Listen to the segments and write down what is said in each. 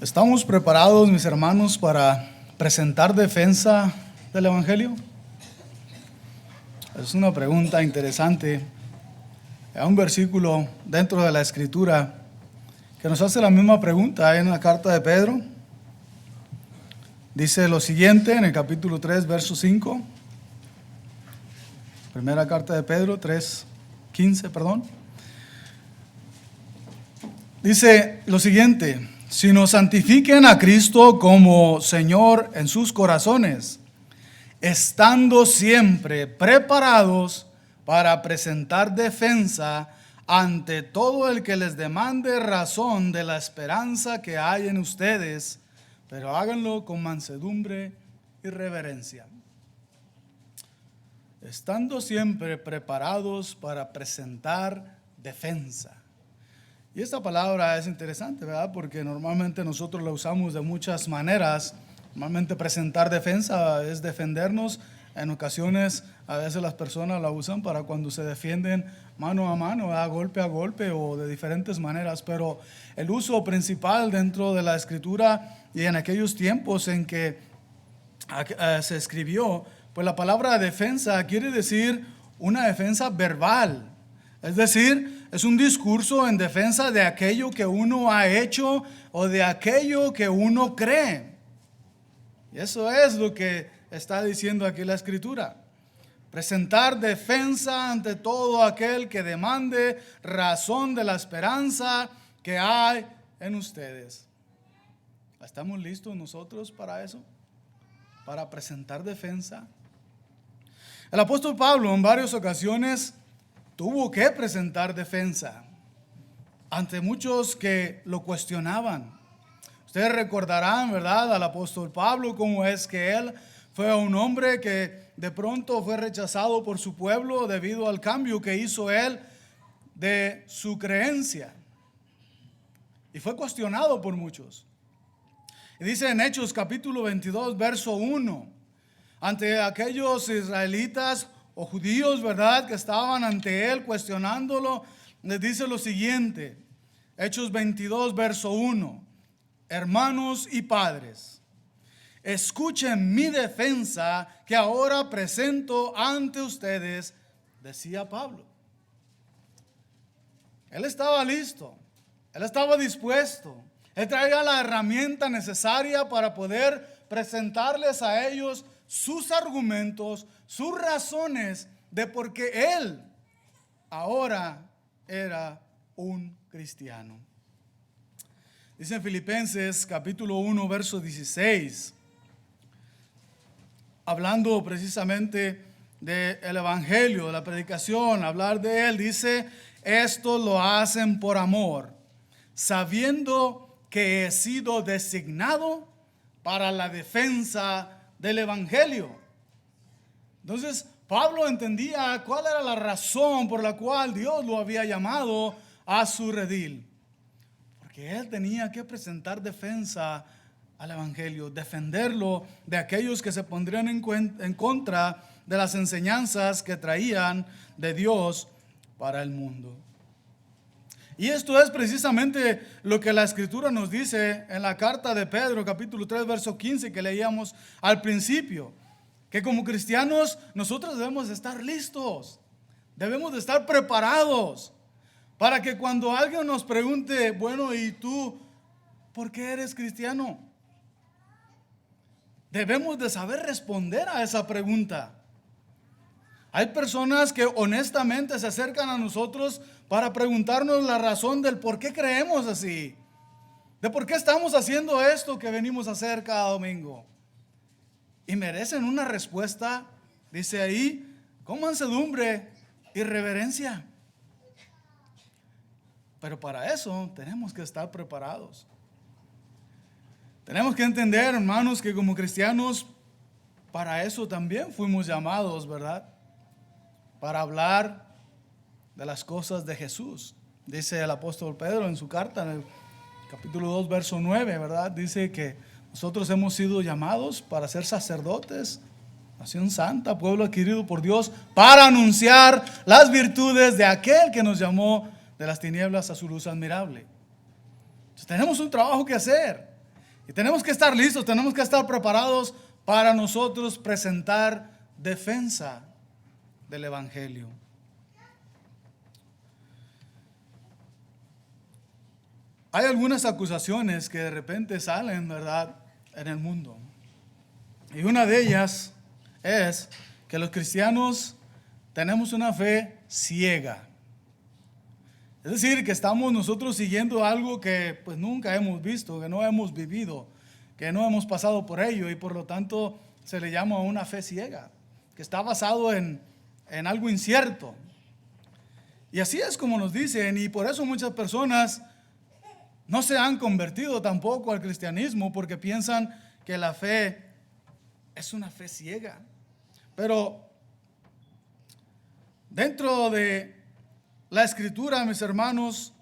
¿Estamos preparados, mis hermanos, para presentar defensa del Evangelio? Es una pregunta interesante. Hay un versículo dentro de la Escritura que nos hace la misma pregunta en la carta de Pedro. Dice lo siguiente en el capítulo 3, verso 5. Primera carta de Pedro 3:15, perdón. Dice lo siguiente: sino santifiquen a Cristo como Señor en sus corazones, estando siempre preparados para presentar defensa ante todo el que les demande razón de la esperanza que hay en ustedes, pero háganlo con mansedumbre y reverencia. Estando siempre preparados para presentar defensa. Y esta palabra es interesante, ¿verdad? Porque normalmente nosotros la usamos de muchas maneras. Normalmente presentar defensa es defendernos. En ocasiones, a veces las personas la usan para cuando se defienden mano a mano, ¿verdad? Golpe a golpe o de diferentes maneras. Pero el uso principal dentro de la Escritura y en aquellos tiempos en que se escribió, pues la palabra defensa quiere decir una defensa verbal. Es decir, es un discurso en defensa de aquello que uno ha hecho o de aquello que uno cree. Y eso es lo que está diciendo aquí la Escritura. Presentar defensa ante todo aquel que demande razón de la esperanza que hay en ustedes. ¿Estamos listos nosotros para eso? Para presentar defensa. El apóstol Pablo en varias ocasiones tuvo que presentar defensa ante muchos que lo cuestionaban. Ustedes recordarán, ¿verdad?, al apóstol Pablo, cómo es que él fue un hombre que de pronto fue rechazado por su pueblo debido al cambio que hizo él de su creencia. Y fue cuestionado por muchos. Y dice en Hechos capítulo 22, verso 1, ante aquellos israelitas o judíos, ¿verdad?, que estaban ante él cuestionándolo, les dice lo siguiente, Hechos 22, verso 1, hermanos y padres, escuchen mi defensa que ahora presento ante ustedes, decía Pablo. Él estaba listo, él estaba dispuesto, él traía la herramienta necesaria para poder presentarles a ellos sus argumentos, sus razones de por qué él ahora era un cristiano. Dice en Filipenses capítulo 1, verso 16, hablando precisamente del evangelio, de la predicación, hablar de él, dice, esto lo hacen por amor, sabiendo que he sido designado para la defensa del evangelio. Entonces Pablo entendía cuál era la razón por la cual Dios lo había llamado a su redil, porque él tenía que presentar defensa al evangelio, defenderlo de aquellos que se pondrían en contra de las enseñanzas que traían de Dios para el mundo. Y esto es precisamente lo que la Escritura nos dice en la carta de Pedro, capítulo 3, verso 15, que leíamos al principio, que como cristianos nosotros debemos de estar listos, debemos de estar preparados, para que cuando alguien nos pregunte, bueno, ¿y tú por qué eres cristiano? Debemos de saber responder a esa pregunta. Hay personas que honestamente se acercan a nosotros para preguntarnos la razón del por qué creemos así, de por qué estamos haciendo esto que venimos a hacer cada domingo. Y merecen una respuesta, dice ahí, con mansedumbre y reverencia. Pero para eso tenemos que estar preparados. Tenemos que entender, hermanos, que como cristianos, para eso también fuimos llamados, ¿verdad? Para hablar de las cosas de Jesús. Dice el apóstol Pedro en su carta, en el capítulo 2, verso 9, ¿verdad? Dice que nosotros hemos sido llamados para ser sacerdotes, nación santa, pueblo adquirido por Dios, para anunciar las virtudes de aquel que nos llamó de las tinieblas a su luz admirable. Entonces, tenemos un trabajo que hacer. Y tenemos que estar listos, tenemos que estar preparados para nosotros presentar defensa del Evangelio. Hay algunas acusaciones que de repente salen, ¿verdad?, en el mundo. Y una de ellas es que los cristianos tenemos una fe ciega. Es decir, que estamos nosotros siguiendo algo que pues nunca hemos visto, que no hemos vivido, que no hemos pasado por ello, y por lo tanto se le llama una fe ciega, que está basado en algo incierto. Y así es como nos dicen, y por eso muchas personas no se han convertido tampoco al cristianismo, porque piensan que la fe es una fe ciega. Pero dentro de la Escritura, mis hermanos,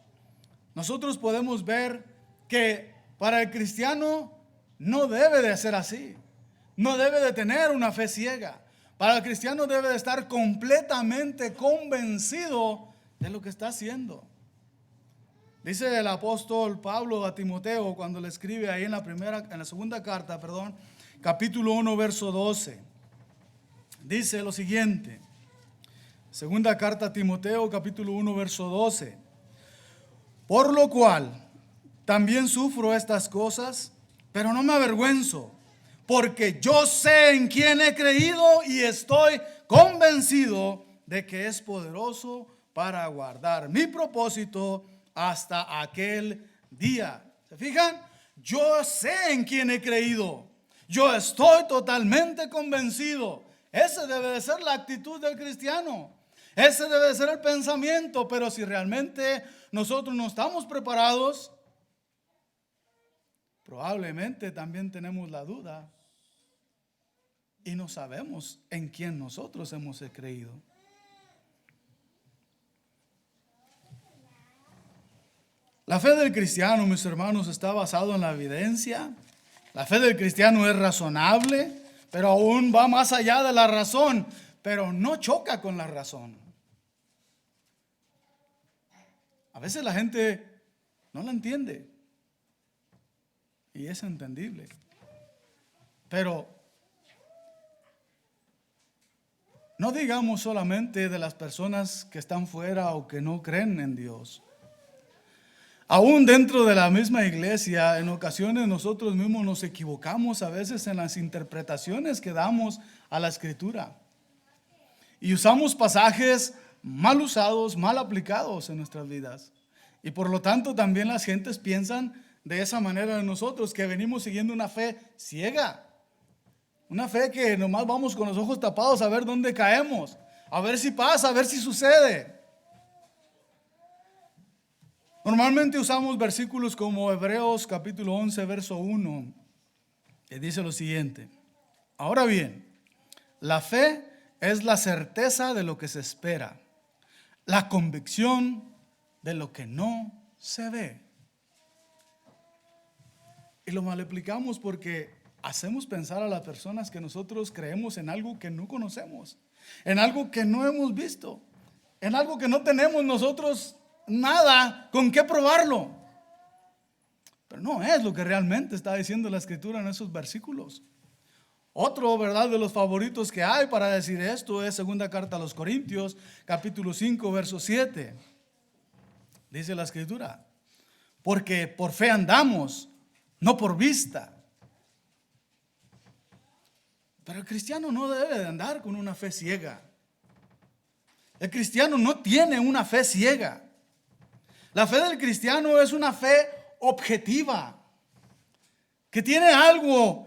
nosotros podemos ver que para el cristiano no debe de ser así. No debe de tener una fe ciega. Para el cristiano debe de estar completamente convencido de lo que está haciendo. Dice el apóstol Pablo a Timoteo cuando le escribe ahí en la segunda carta, capítulo 1, verso 12. Dice lo siguiente. Segunda carta a Timoteo, capítulo 1, verso 12. Por lo cual también sufro estas cosas, pero no me avergüenzo, porque yo sé en quién he creído y estoy convencido de que es poderoso para guardar mi propósito hasta aquel día. ¿Se fijan? Yo sé en quién he creído. Yo estoy totalmente convencido. Esa debe de ser la actitud del cristiano. Ese debe de ser el pensamiento. Pero si realmente nosotros no estamos preparados, probablemente también tenemos la duda y no sabemos en quién nosotros hemos creído. La fe del cristiano, mis hermanos, está basada en la evidencia. La fe del cristiano es razonable, pero aún va más allá de la razón, pero no choca con la razón. A veces la gente no la entiende y es entendible, pero no digamos solamente de las personas que están fuera o que no creen en Dios. Aún dentro de la misma iglesia, en ocasiones nosotros mismos nos equivocamos a veces en las interpretaciones que damos a la Escritura. Y usamos pasajes mal usados, mal aplicados en nuestras vidas. Y por lo tanto también las gentes piensan de esa manera de nosotros, que venimos siguiendo una fe ciega. Una fe que nomás vamos con los ojos tapados a ver dónde caemos, a ver si pasa, a ver si sucede. Normalmente usamos versículos como Hebreos capítulo 11, verso 1, que dice lo siguiente. Ahora bien, la fe es la certeza de lo que se espera, la convicción de lo que no se ve. Y lo mal explicamos porque hacemos pensar a las personas que nosotros creemos en algo que no conocemos, en algo que no hemos visto, en algo que no tenemos nosotros nada con qué probarlo. Pero no es lo que realmente está diciendo la Escritura en esos versículos. Otro, ¿verdad?, de los favoritos que hay para decir esto es segunda carta a los Corintios, capítulo 5, verso 7. Dice la Escritura: porque por fe andamos, no por vista. Pero el cristiano no debe de andar con una fe ciega. El cristiano no tiene una fe ciega. La fe del cristiano es una fe objetiva, que tiene algo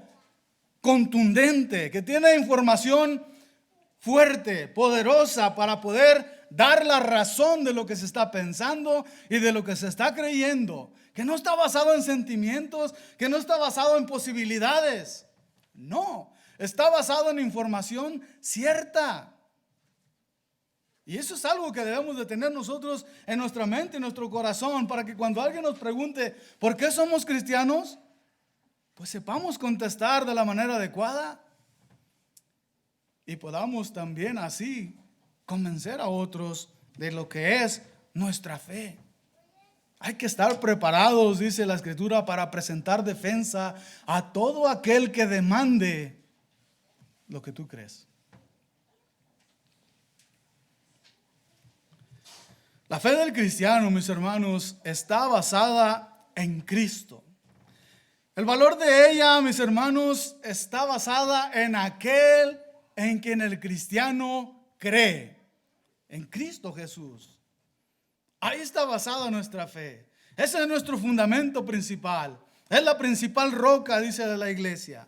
contundente, que tiene información fuerte, poderosa, para poder dar la razón de lo que se está pensando y de lo que se está creyendo, que no está basado en sentimientos, que no está basado en posibilidades. No, está basado en información cierta. Y eso es algo que debemos de tener nosotros en nuestra mente, en nuestro corazón, para que cuando alguien nos pregunte ¿por qué somos cristianos?, pues sepamos contestar de la manera adecuada y podamos también así convencer a otros de lo que es nuestra fe. Hay que estar preparados, dice la Escritura, para presentar defensa a todo aquel que demande lo que tú crees. La fe del cristiano, mis hermanos, está basada en Cristo. El valor de ella, mis hermanos, está basada en aquel en quien el cristiano cree, en Cristo Jesús. Ahí está basada nuestra fe. Ese es nuestro fundamento principal. Es la principal roca, dice la iglesia.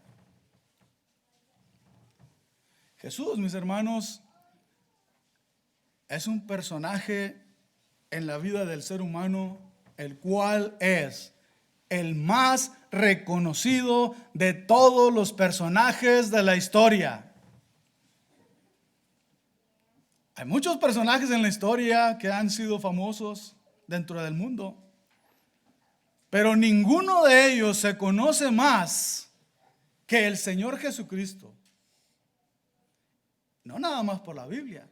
Jesús, mis hermanos, es un personaje en la vida del ser humano, el cual es el más reconocido de todos los personajes de la historia. Hay muchos personajes en la historia que han sido famosos dentro del mundo, pero ninguno de ellos se conoce más que el Señor Jesucristo. No nada más por la Biblia,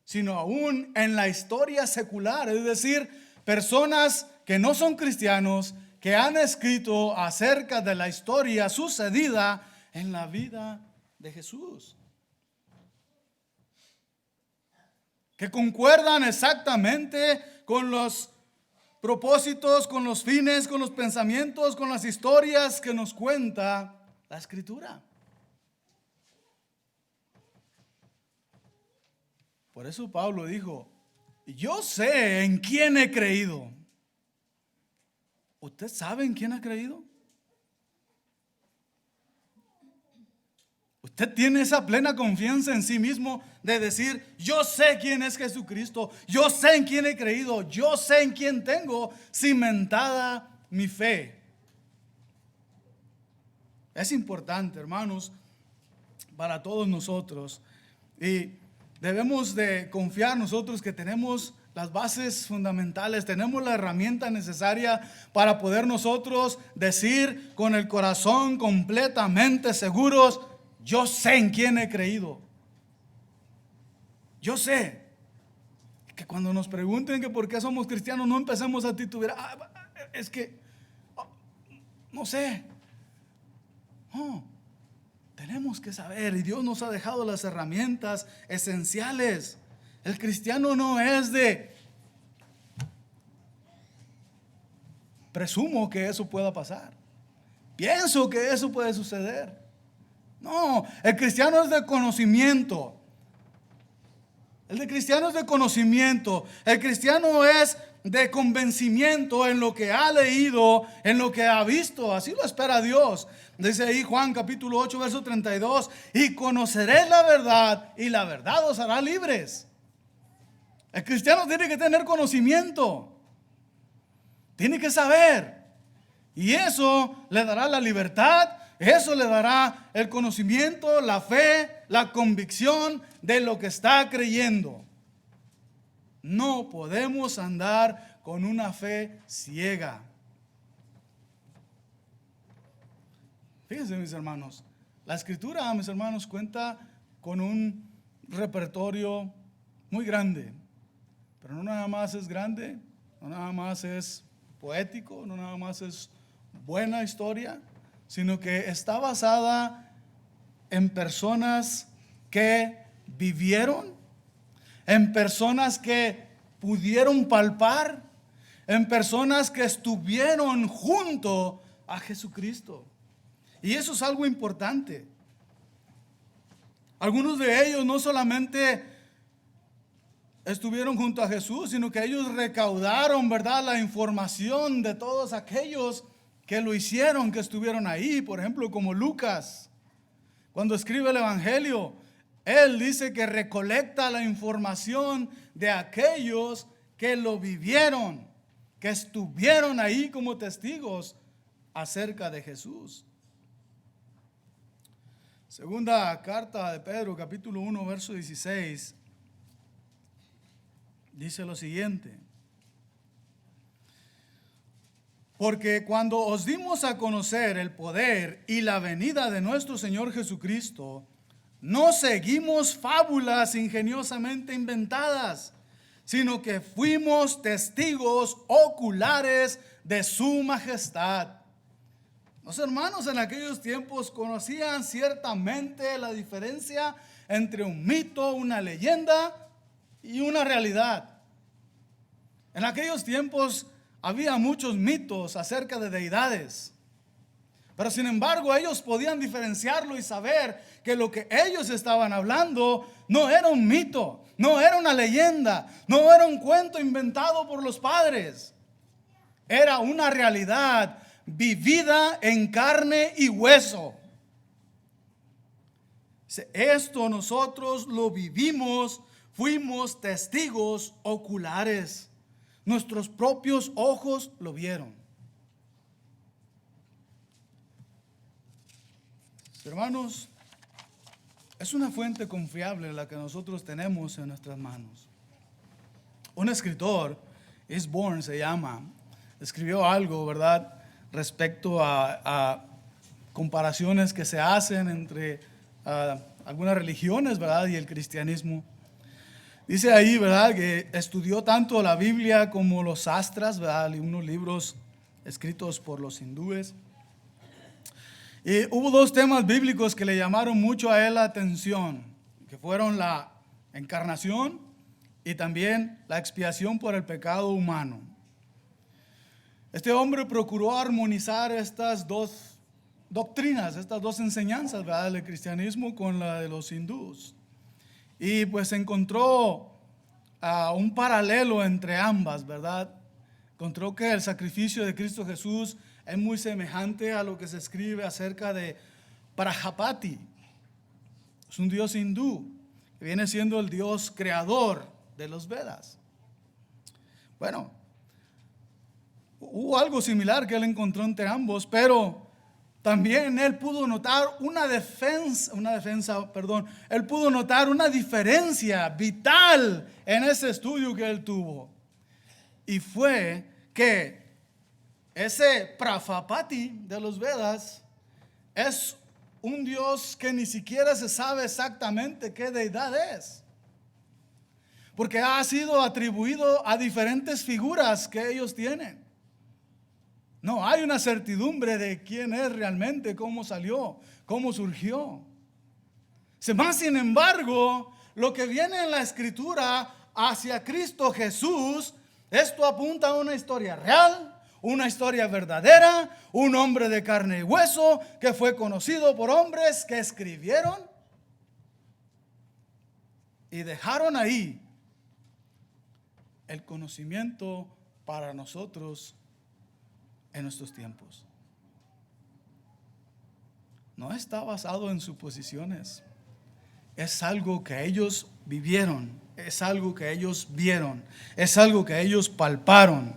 sino aún en la historia secular, es decir, personas que no son cristianos, que han escrito acerca de la historia sucedida en la vida de Jesús, que concuerdan exactamente con los propósitos, con los fines, con los pensamientos, con las historias que nos cuenta la Escritura. Por eso Pablo dijo, yo sé en quién he creído. ¿Usted sabe en quién ha creído? Usted tiene esa plena confianza en sí mismo de decir, yo sé quién es Jesucristo, yo sé en quién he creído, yo sé en quién tengo cimentada mi fe. Es importante, hermanos, para todos nosotros, y debemos de confiar nosotros que tenemos las bases fundamentales, tenemos la herramienta necesaria para poder nosotros decir con el corazón completamente seguros, yo sé en quién he creído. Yo sé que cuando nos pregunten que por qué somos cristianos, no empecemos a titubear. Es que, no sé. No, tenemos que saber, y Dios nos ha dejado las herramientas esenciales. El cristiano no es de, presumo que eso pueda pasar, pienso que eso puede suceder. No, el cristiano es de conocimiento. El cristiano es de conocimiento. El cristiano es de convencimiento en lo que ha leído, en lo que ha visto. Así lo espera Dios. Dice ahí Juan capítulo 8, verso 32. Y conoceréis la verdad, y la verdad os hará libres. El cristiano tiene que tener conocimiento. Tiene que saber. Y eso le dará la libertad. Eso le dará el conocimiento, la fe, la convicción de lo que está creyendo. No podemos andar con una fe ciega. Fíjense, mis hermanos, la Escritura, mis hermanos, cuenta con un repertorio muy grande. Pero no nada más es grande, no nada más es poético, no nada más es buena historia, sino que está basada en personas que vivieron, en personas que pudieron palpar, en personas que estuvieron junto a Jesucristo. Y eso es algo importante. Algunos de ellos no solamente estuvieron junto a Jesús, sino que ellos recaudaron, ¿verdad?, la información de todos aquellos que lo hicieron, que estuvieron ahí. Por ejemplo, como Lucas, cuando escribe el Evangelio, él dice que recolecta la información de aquellos que lo vivieron, que estuvieron ahí como testigos acerca de Jesús. Segunda carta de Pedro, capítulo 1, verso 16, dice lo siguiente: porque cuando os dimos a conocer el poder y la venida de nuestro Señor Jesucristo, no seguimos fábulas ingeniosamente inventadas, sino que fuimos testigos oculares de su majestad. Los hermanos en aquellos tiempos conocían ciertamente la diferencia entre un mito, una leyenda y una realidad. En aquellos tiempos había muchos mitos acerca de deidades, pero sin embargo ellos podían diferenciarlo y saber que lo que ellos estaban hablando no era un mito, no era una leyenda, no era un cuento inventado por los padres. Era una realidad vivida en carne y hueso. Esto nosotros lo vivimos, fuimos testigos oculares. Nuestros propios ojos lo vieron. Hermanos, es una fuente confiable la que nosotros tenemos en nuestras manos. Un escritor, Osborne se llama, escribió algo, ¿verdad?, respecto a comparaciones que se hacen entre algunas religiones, ¿verdad?, y el cristianismo. Dice ahí, ¿verdad?, que estudió tanto la Biblia como los sastras, ¿verdad?, unos libros escritos por los hindúes. Y hubo dos temas bíblicos que le llamaron mucho a él la atención, que fueron la encarnación y también la expiación por el pecado humano. Este hombre procuró armonizar estas dos doctrinas, estas dos enseñanzas, ¿verdad?, del cristianismo con la de los hindúes. Y pues encontró un paralelo entre ambas, ¿verdad? Encontró que el sacrificio de Cristo Jesús es muy semejante a lo que se escribe acerca de Prajapati. Es un dios hindú que viene siendo el dios creador de los Vedas. Bueno, hubo algo similar que él encontró entre ambos, pero también él pudo notar él pudo notar una diferencia vital en ese estudio que él tuvo. Y fue que ese Prajapati de los Vedas es un dios que ni siquiera se sabe exactamente qué deidad es, porque ha sido atribuido a diferentes figuras que ellos tienen. No hay una certidumbre de quién es realmente, cómo salió, cómo surgió. Sin embargo, lo que viene en la Escritura hacia Cristo Jesús, esto apunta a una historia real, una historia verdadera, un hombre de carne y hueso que fue conocido por hombres que escribieron y dejaron ahí el conocimiento para nosotros en nuestros tiempos. No está basado en suposiciones. Es algo que ellos vivieron, es algo que ellos vieron, es algo que ellos palparon.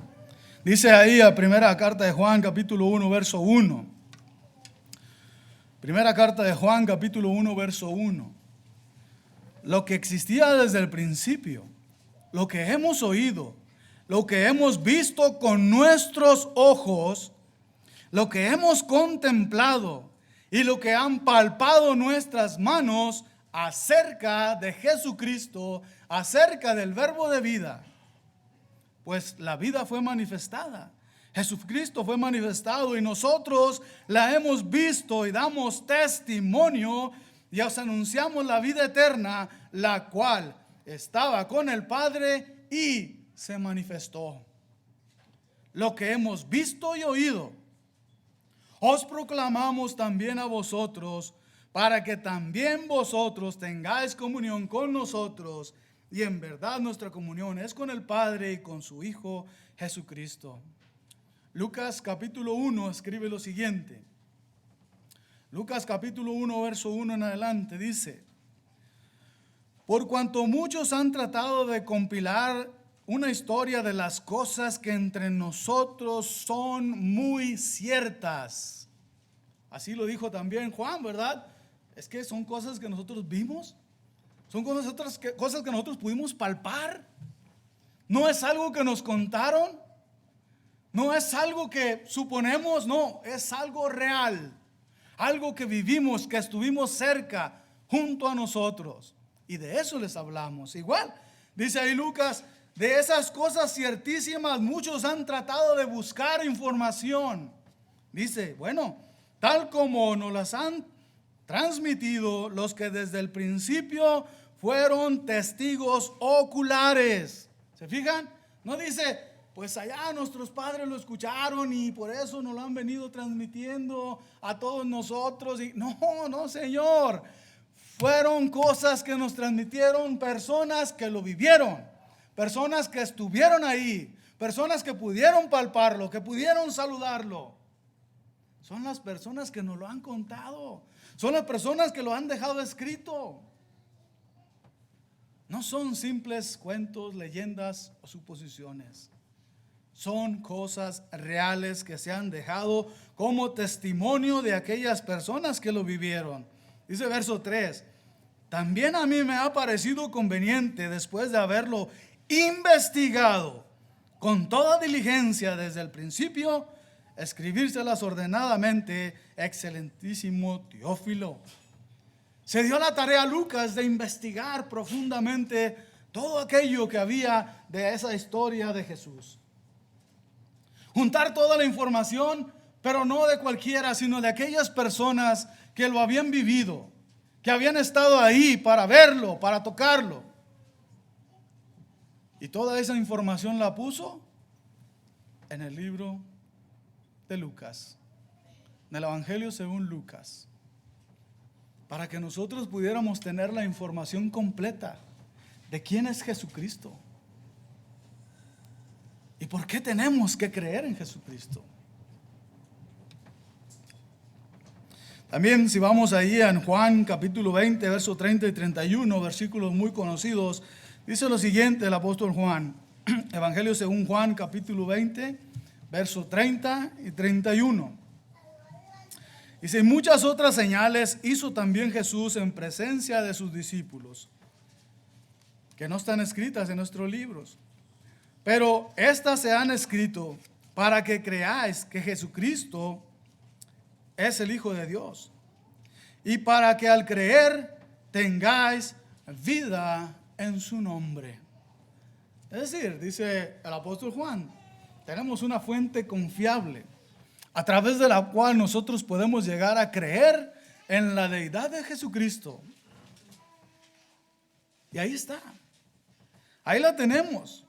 Dice ahí a primera carta de Juan, capítulo 1, verso 1. Primera carta de Juan, capítulo 1, verso 1. Lo que existía desde el principio, lo que hemos oído, lo que hemos visto con nuestros ojos, lo que hemos contemplado y lo que han palpado nuestras manos acerca de Jesucristo, acerca del verbo de vida. Pues la vida fue manifestada. Jesucristo fue manifestado y nosotros la hemos visto y damos testimonio y os anunciamos la vida eterna, la cual estaba con el Padre y se manifestó. Lo que hemos visto y oído, os proclamamos también a vosotros, para que también vosotros tengáis comunión con nosotros. Y en verdad nuestra comunión es con el Padre y con su Hijo Jesucristo. Lucas capítulo 1 escribe lo siguiente. Lucas capítulo 1 verso 1 en adelante dice: por cuanto muchos han tratado de compilar una historia de las cosas que entre nosotros son muy ciertas. Así lo dijo también Juan, ¿verdad? Es que son cosas que nosotros vimos, son cosas que nosotros pudimos palpar. No es algo que nos contaron, no es algo que suponemos, no, es algo real, algo que vivimos, que estuvimos cerca, junto a nosotros. Y de eso les hablamos. Igual, dice ahí Lucas, de esas cosas ciertísimas, muchos han tratado de buscar información. Dice, bueno, tal como nos las han transmitido los que desde el principio fueron testigos oculares. ¿Se fijan? No dice, pues allá nuestros padres lo escucharon y por eso nos lo han venido transmitiendo a todos nosotros. No, Señor. Fueron cosas que nos transmitieron personas que lo vivieron, personas que estuvieron ahí, personas que pudieron palparlo, que pudieron saludarlo. Son las personas que nos lo han contado, son las personas que lo han dejado escrito. No son simples cuentos, leyendas o suposiciones. Son cosas reales que se han dejado como testimonio de aquellas personas que lo vivieron. Dice verso 3, también a mí me ha parecido conveniente, después de haberlo investigado con toda diligencia desde el principio, escribírselas ordenadamente, excelentísimo Teófilo. Se dio la tarea a Lucas de investigar profundamente todo aquello que había de esa historia de Jesús. Juntar toda la información, pero no de cualquiera, sino de aquellas personas que lo habían vivido, que habían estado ahí para verlo, para tocarlo. Y toda esa información la puso en el libro de Lucas, en el Evangelio según Lucas, para que nosotros pudiéramos tener la información completa de quién es Jesucristo y por qué tenemos que creer en Jesucristo. También si vamos ahí en Juan capítulo 20, verso 30 y 31, versículos muy conocidos, dice lo siguiente el apóstol Juan, Evangelio según Juan capítulo 20, verso 30 y 31. Dice, muchas otras señales hizo también Jesús en presencia de sus discípulos, que no están escritas en nuestros libros, pero estas se han escrito para que creáis que Jesucristo es el Hijo de Dios, y para que al creer tengáis vida en su nombre. Es decir, dice el apóstol Juan, tenemos una fuente confiable a través de la cual nosotros podemos llegar a creer en la deidad de Jesucristo. Y ahí está, ahí la tenemos,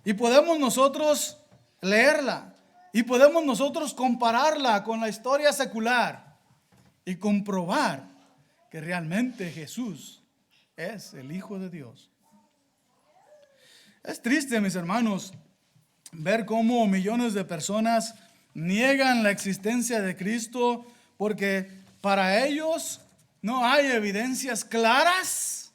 y podemos nosotros leerla. Y podemos nosotros compararla con la historia secular y comprobar que realmente Jesús es el Hijo de Dios. Es triste, mis hermanos, ver cómo millones de personas niegan la existencia de Cristo porque para ellos no hay evidencias claras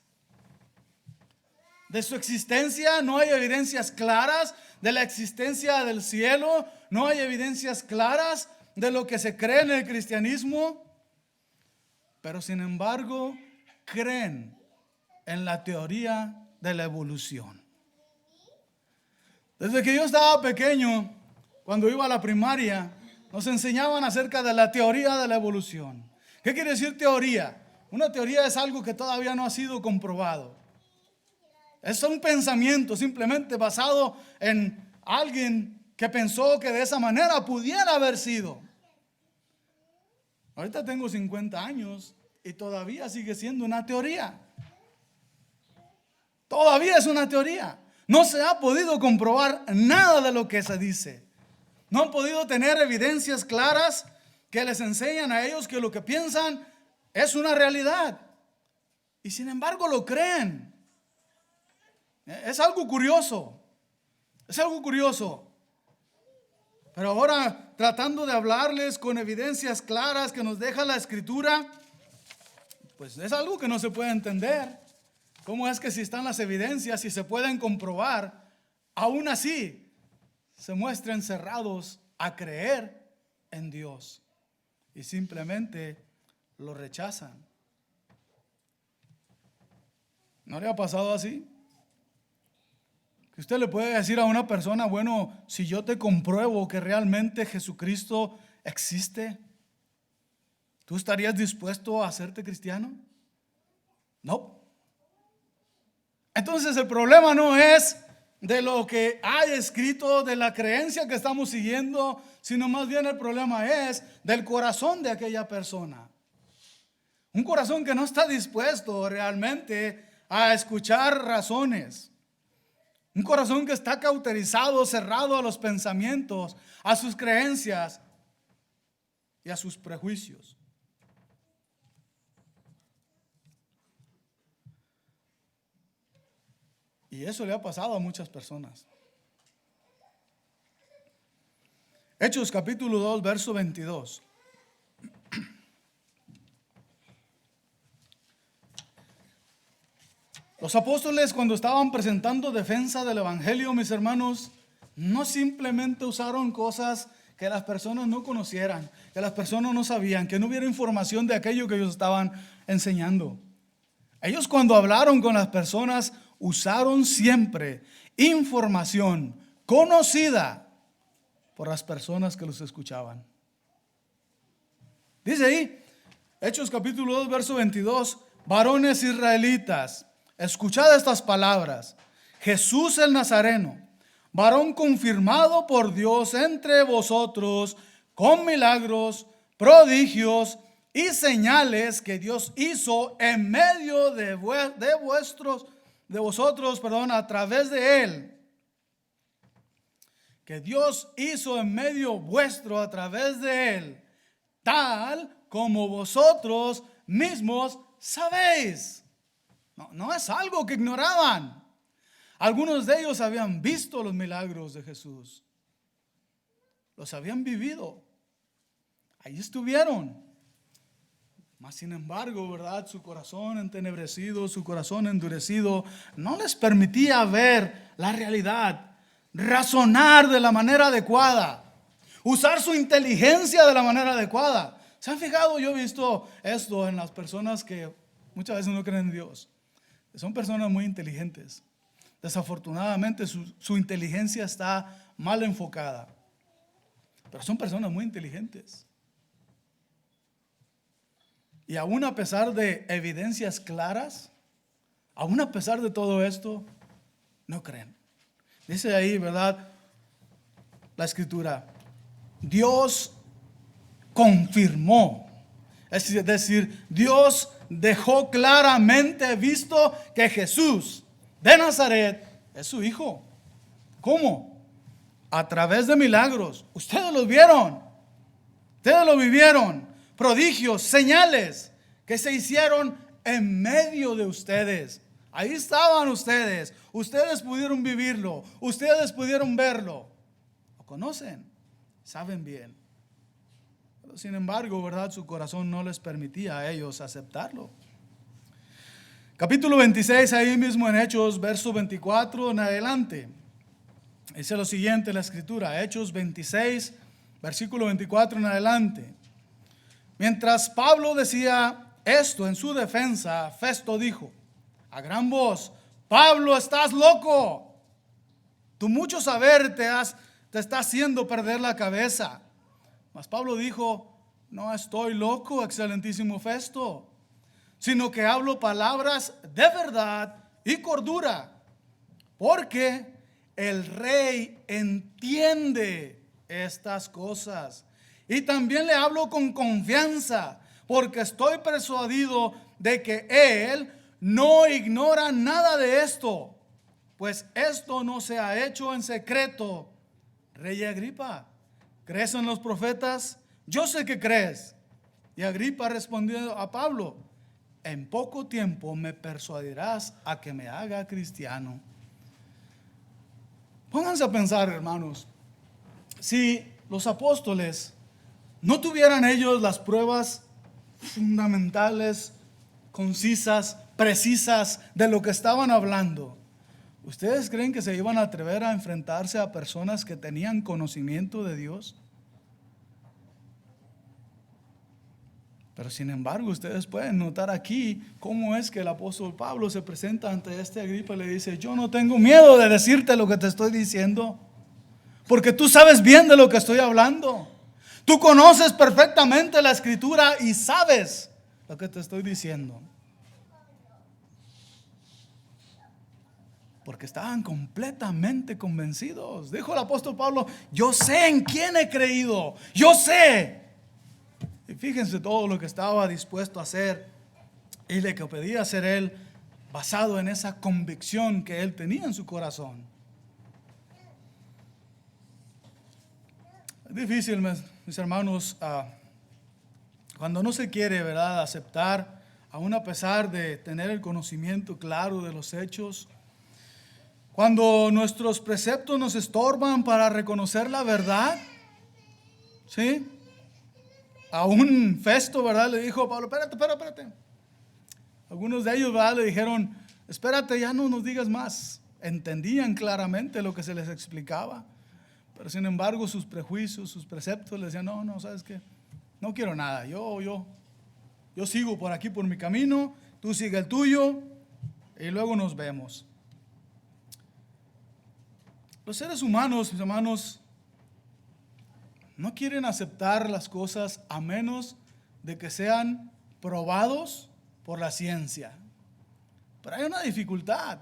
de su existencia, no hay evidencias claras de la existencia del cielo, no hay evidencias claras de lo que se cree en el cristianismo, pero sin embargo creen en la teoría de la evolución. Desde que yo estaba pequeño, cuando iba a la primaria, nos enseñaban acerca de la teoría de la evolución. ¿Qué quiere decir teoría? Una teoría es algo que todavía no ha sido comprobado. Es un pensamiento simplemente basado en alguien que pensó que de esa manera pudiera haber sido. Ahorita tengo 50 años y todavía sigue siendo una teoría. Todavía es una teoría. No se ha podido comprobar nada de lo que se dice. No han podido tener evidencias claras que les enseñan a ellos que lo que piensan es una realidad. Y sin embargo lo creen. Es algo curioso. Es algo curioso. Pero ahora, tratando de hablarles con evidencias claras que nos deja la Escritura, pues es algo que no se puede entender. ¿Cómo es que si están las evidencias y se pueden comprobar, aún así se muestran cerrados a creer en Dios y simplemente lo rechazan? ¿No le ha pasado así? Que usted le puede decir a una persona, bueno, si yo te compruebo que realmente Jesucristo existe, ¿tú estarías dispuesto a hacerte cristiano? No. Entonces el problema no es de lo que hay escrito, de la creencia que estamos siguiendo, sino más bien el problema es del corazón de aquella persona. Un corazón que no está dispuesto realmente a escuchar razones. Un corazón que está cauterizado, cerrado a los pensamientos, a sus creencias y a sus prejuicios. Y eso le ha pasado a muchas personas. Hechos capítulo 2, verso 22. Los apóstoles, cuando estaban presentando defensa del evangelio, mis hermanos, no simplemente usaron cosas que las personas no conocieran, que las personas no sabían, que no hubiera información de aquello que ellos estaban enseñando. Ellos, cuando hablaron con las personas, usaron siempre información conocida por las personas que los escuchaban. Dice ahí, Hechos capítulo 2, verso 22, varones israelitas, escuchad estas palabras. Jesús el Nazareno, varón confirmado por Dios entre vosotros con milagros, prodigios y señales que Dios hizo en medio de vosotros, a través de él. Que Dios hizo en medio vuestro a través de él, tal como vosotros mismos sabéis. No es algo que ignoraban. Algunos de ellos habían visto los milagros de Jesús. Los habían vivido. Ahí estuvieron. Mas sin embargo, ¿verdad? Su corazón entenebrecido, su corazón endurecido, no les permitía ver la realidad, razonar de la manera adecuada, usar su inteligencia de la manera adecuada. ¿Se han fijado? Yo he visto esto en las personas que muchas veces no creen en Dios. Son personas muy inteligentes. Desafortunadamente su inteligencia está mal enfocada. Pero son personas muy inteligentes. Y aún a pesar de evidencias claras, aún a pesar de todo esto, no creen. Dice ahí, ¿verdad? La escritura, Dios confirmó. Es decir, Dios dejó claramente visto que Jesús de Nazaret es su hijo. ¿Cómo? A través de milagros. Ustedes los vieron. Ustedes lo vivieron. Prodigios, señales que se hicieron en medio de ustedes. Ahí estaban ustedes. Ustedes pudieron vivirlo. Ustedes pudieron verlo. Lo conocen. Saben bien. Pero sin embargo, ¿verdad? Su corazón no les permitía a ellos aceptarlo. Capítulo 26, ahí mismo en Hechos, verso 24 en adelante. Dice lo siguiente la escritura. Hechos 26, versículo 24 en adelante. Mientras Pablo decía esto en su defensa, Festo dijo a gran voz: Pablo, estás loco. Tu mucho saber te está haciendo perder la cabeza. Mas Pablo dijo: no estoy loco, excelentísimo Festo, sino que hablo palabras de verdad y cordura, porque el rey entiende estas cosas. Y también le hablo con confianza, porque estoy persuadido de que él no ignora nada de esto, pues esto no se ha hecho en secreto. Rey Agripa, ¿crees en los profetas? Yo sé que crees. Y Agripa respondió a Pablo: en poco tiempo me persuadirás a que me haga cristiano. Pónganse a pensar, hermanos, si los apóstoles no tuvieran ellos las pruebas fundamentales, concisas, precisas de lo que estaban hablando, ¿ustedes creen que se iban a atrever a enfrentarse a personas que tenían conocimiento de Dios? Pero sin embargo, ustedes pueden notar aquí cómo es que el apóstol Pablo se presenta ante este Agripa y le dice: yo no tengo miedo de decirte lo que te estoy diciendo, porque tú sabes bien de lo que estoy hablando. Tú conoces perfectamente la escritura y sabes lo que te estoy diciendo. Porque estaban completamente convencidos. Dijo el apóstol Pablo: yo sé en quién he creído, yo sé. Y fíjense todo lo que estaba dispuesto a hacer y lo que pedía hacer él, basado en esa convicción que él tenía en su corazón. Es difícil, mis hermanos, cuando no se quiere, ¿verdad?, aceptar, aún a pesar de tener el conocimiento claro de los hechos. Cuando nuestros preceptos nos estorban para reconocer la verdad. ¿Sí? A un Festo, ¿verdad?, le dijo Pablo: espérate. Algunos de ellos, ¿verdad?, le dijeron: espérate, ya no nos digas más. Entendían claramente lo que se les explicaba, pero sin embargo sus prejuicios, sus preceptos les decían: no, ¿sabes qué? No quiero nada, yo sigo por aquí por mi camino, tú sigue el tuyo y luego nos vemos. Los seres humanos, mis hermanos, no quieren aceptar las cosas a menos de que sean probados por la ciencia. Pero hay una dificultad,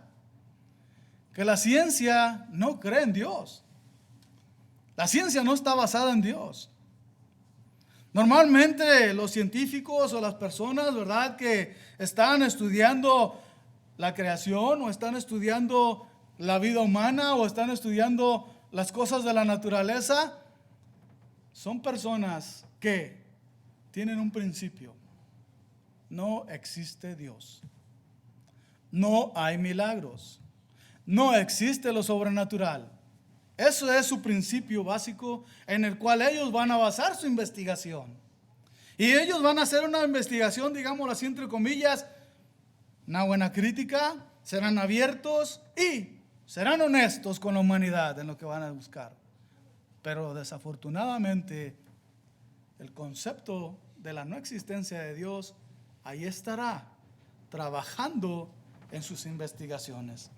que la ciencia no cree en Dios. La ciencia no está basada en Dios. Normalmente los científicos o las personas, ¿verdad?, que están estudiando la creación o están estudiando la vida humana o están estudiando las cosas de la naturaleza, son personas que tienen un principio: no existe Dios, no hay milagros, no existe lo sobrenatural. Eso es su principio básico en el cual ellos van a basar su investigación. Y ellos van a hacer una investigación, digámoslo así, entre comillas, una buena crítica, serán abiertos y serán honestos con la humanidad en lo que van a buscar. Pero desafortunadamente el concepto de la no existencia de Dios ahí estará trabajando en sus investigaciones.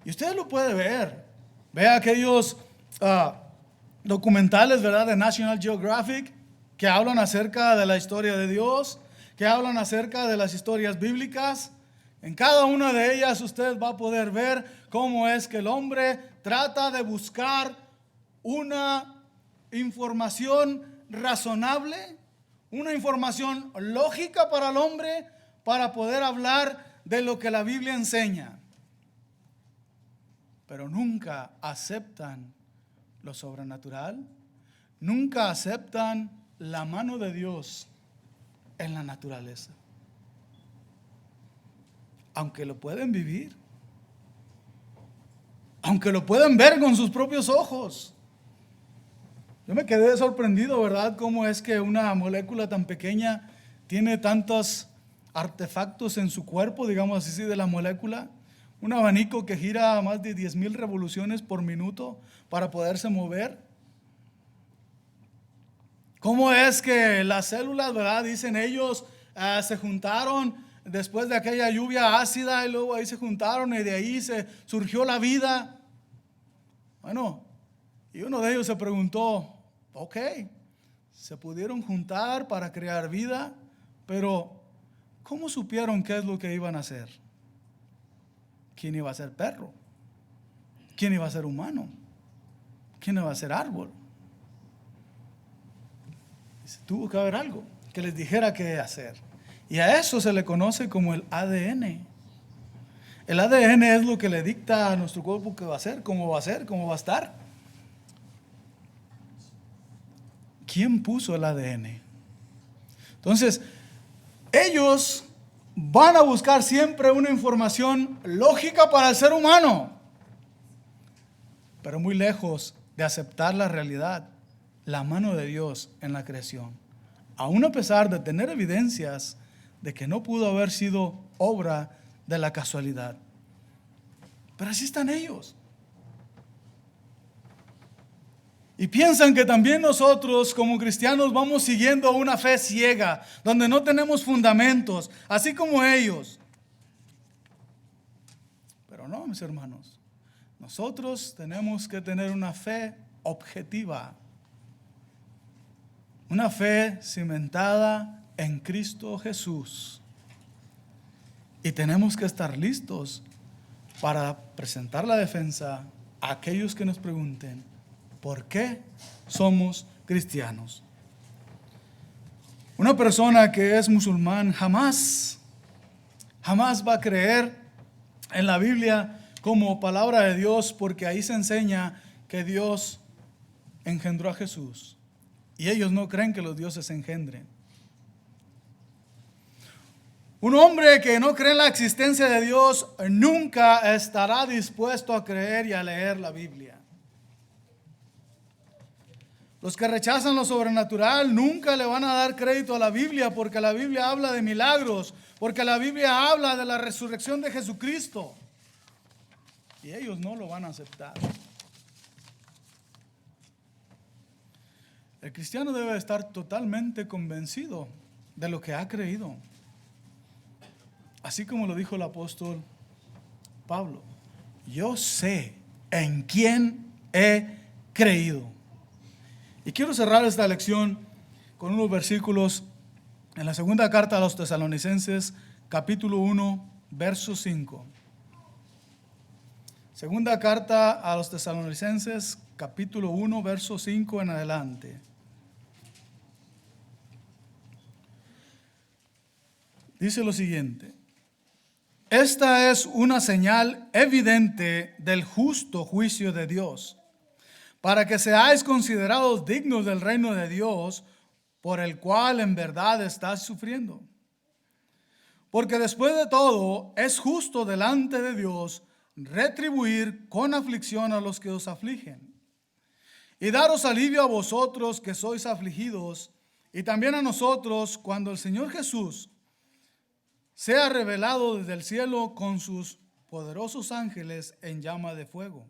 Y usted lo puede ver. Ve aquellos documentales, ¿verdad?, de National Geographic, que hablan acerca de la historia de Dios, que hablan acerca de las historias bíblicas. En cada una de ellas usted va a poder ver cómo es que el hombre trata de buscar una información razonable, una información lógica para el hombre, para poder hablar de lo que la Biblia enseña. Pero nunca aceptan lo sobrenatural, nunca aceptan la mano de Dios en la naturaleza. Aunque lo pueden vivir, aunque lo pueden ver con sus propios ojos. Yo me quedé sorprendido, ¿verdad?, cómo es que una molécula tan pequeña tiene tantos artefactos en su cuerpo, digamos así, de la molécula. Un abanico que gira a más de 10,000 revoluciones por minuto para poderse mover. ¿Cómo es que las células, ¿verdad?, dicen ellos, se juntaron después de aquella lluvia ácida y luego ahí se juntaron y de ahí se surgió la vida? Bueno, y uno de ellos se preguntó: ok, se pudieron juntar para crear vida, pero ¿cómo supieron qué es lo que iban a hacer? ¿Quién iba a ser perro? ¿Quién iba a ser humano? ¿Quién iba a ser árbol? Tuvo que haber algo que les dijera qué hacer. Y a eso se le conoce como el ADN. El ADN es lo que le dicta a nuestro cuerpo qué va a hacer, cómo va a estar. ¿Quién puso el ADN? Entonces, ellos van a buscar siempre una información lógica para el ser humano, pero muy lejos de aceptar la realidad, la mano de Dios en la creación, aún a pesar de tener evidencias de que no pudo haber sido obra de la casualidad. Pero así están ellos. Y piensan que también nosotros como cristianos vamos siguiendo una fe ciega, donde no tenemos fundamentos, así como ellos. Pero no, mis hermanos, nosotros tenemos que tener una fe objetiva, una fe cimentada en Cristo Jesús. Y tenemos que estar listos para presentar la defensa a aquellos que nos pregunten por qué somos cristianos. Una persona que es musulmán jamás va a creer en la Biblia como palabra de Dios, porque ahí se enseña que Dios engendró a Jesús. Y ellos no creen que los dioses engendren. Un hombre que no cree en la existencia de Dios nunca estará dispuesto a creer y a leer la Biblia. Los que rechazan lo sobrenatural nunca le van a dar crédito a la Biblia, porque la Biblia habla de milagros, porque la Biblia habla de la resurrección de Jesucristo. Y ellos no lo van a aceptar. El cristiano debe estar totalmente convencido de lo que ha creído. Así como lo dijo el apóstol Pablo, yo sé en quién he creído. Y quiero cerrar esta lección con unos versículos en la segunda carta a los Tesalonicenses, capítulo 1, verso 5. Segunda carta a los Tesalonicenses, capítulo 1, verso 5 en adelante. Dice lo siguiente: esta es una señal evidente del justo juicio de Dios, para que seáis considerados dignos del reino de Dios, por el cual en verdad estás sufriendo. Porque después de todo, es justo delante de Dios retribuir con aflicción a los que os afligen, y daros alivio a vosotros que sois afligidos, y también a nosotros, cuando el Señor Jesús sea revelado desde el cielo con sus poderosos ángeles en llama de fuego,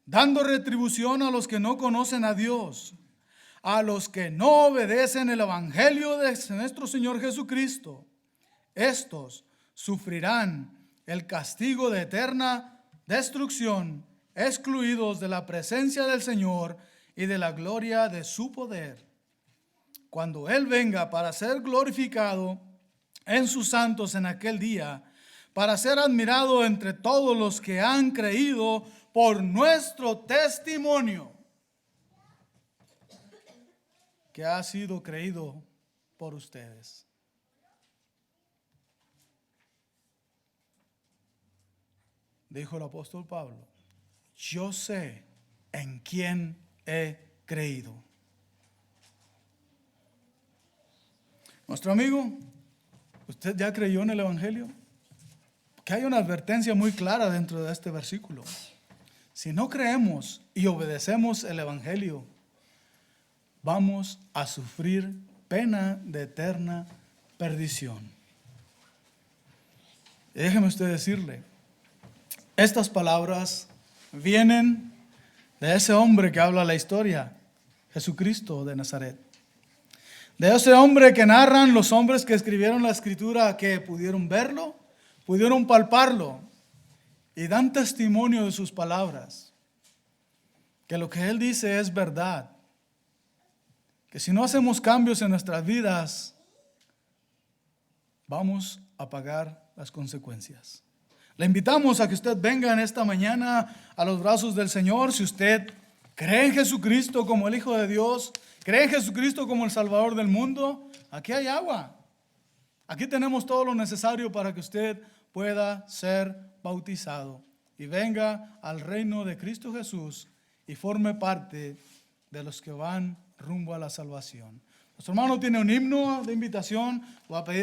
dando retribución a los que no conocen a Dios, a los que no obedecen el evangelio de nuestro Señor Jesucristo. Estos sufrirán el castigo de eterna destrucción, excluidos de la presencia del Señor y de la gloria de su poder, cuando Él venga para ser glorificado en sus santos en aquel día, para ser admirado entre todos los que han creído por nuestro testimonio, que ha sido creído por ustedes. Dijo el apóstol Pablo, yo sé en quién he creído. Nuestro amigo, ¿usted ya creyó en el evangelio? Que hay una advertencia muy clara dentro de este versículo. Si no creemos y obedecemos el evangelio, vamos a sufrir pena de eterna perdición. Y déjeme usted decirle, estas palabras vienen de ese hombre que habla la historia, Jesucristo de Nazaret. De ese hombre que narran los hombres que escribieron la escritura, que pudieron verlo, pudieron palparlo y dan testimonio de sus palabras. Que lo que él dice es verdad. Que si no hacemos cambios en nuestras vidas, vamos a pagar las consecuencias. Le invitamos a que usted venga en esta mañana a los brazos del Señor. Si usted cree en Jesucristo como el Hijo de Dios, cree en Jesucristo como el Salvador del mundo, aquí hay agua. Aquí tenemos todo lo necesario para que usted pueda ser bautizado y venga al reino de Cristo Jesús y forme parte de los que van rumbo a la salvación. Nuestro hermano tiene un himno de invitación. Voy a pedir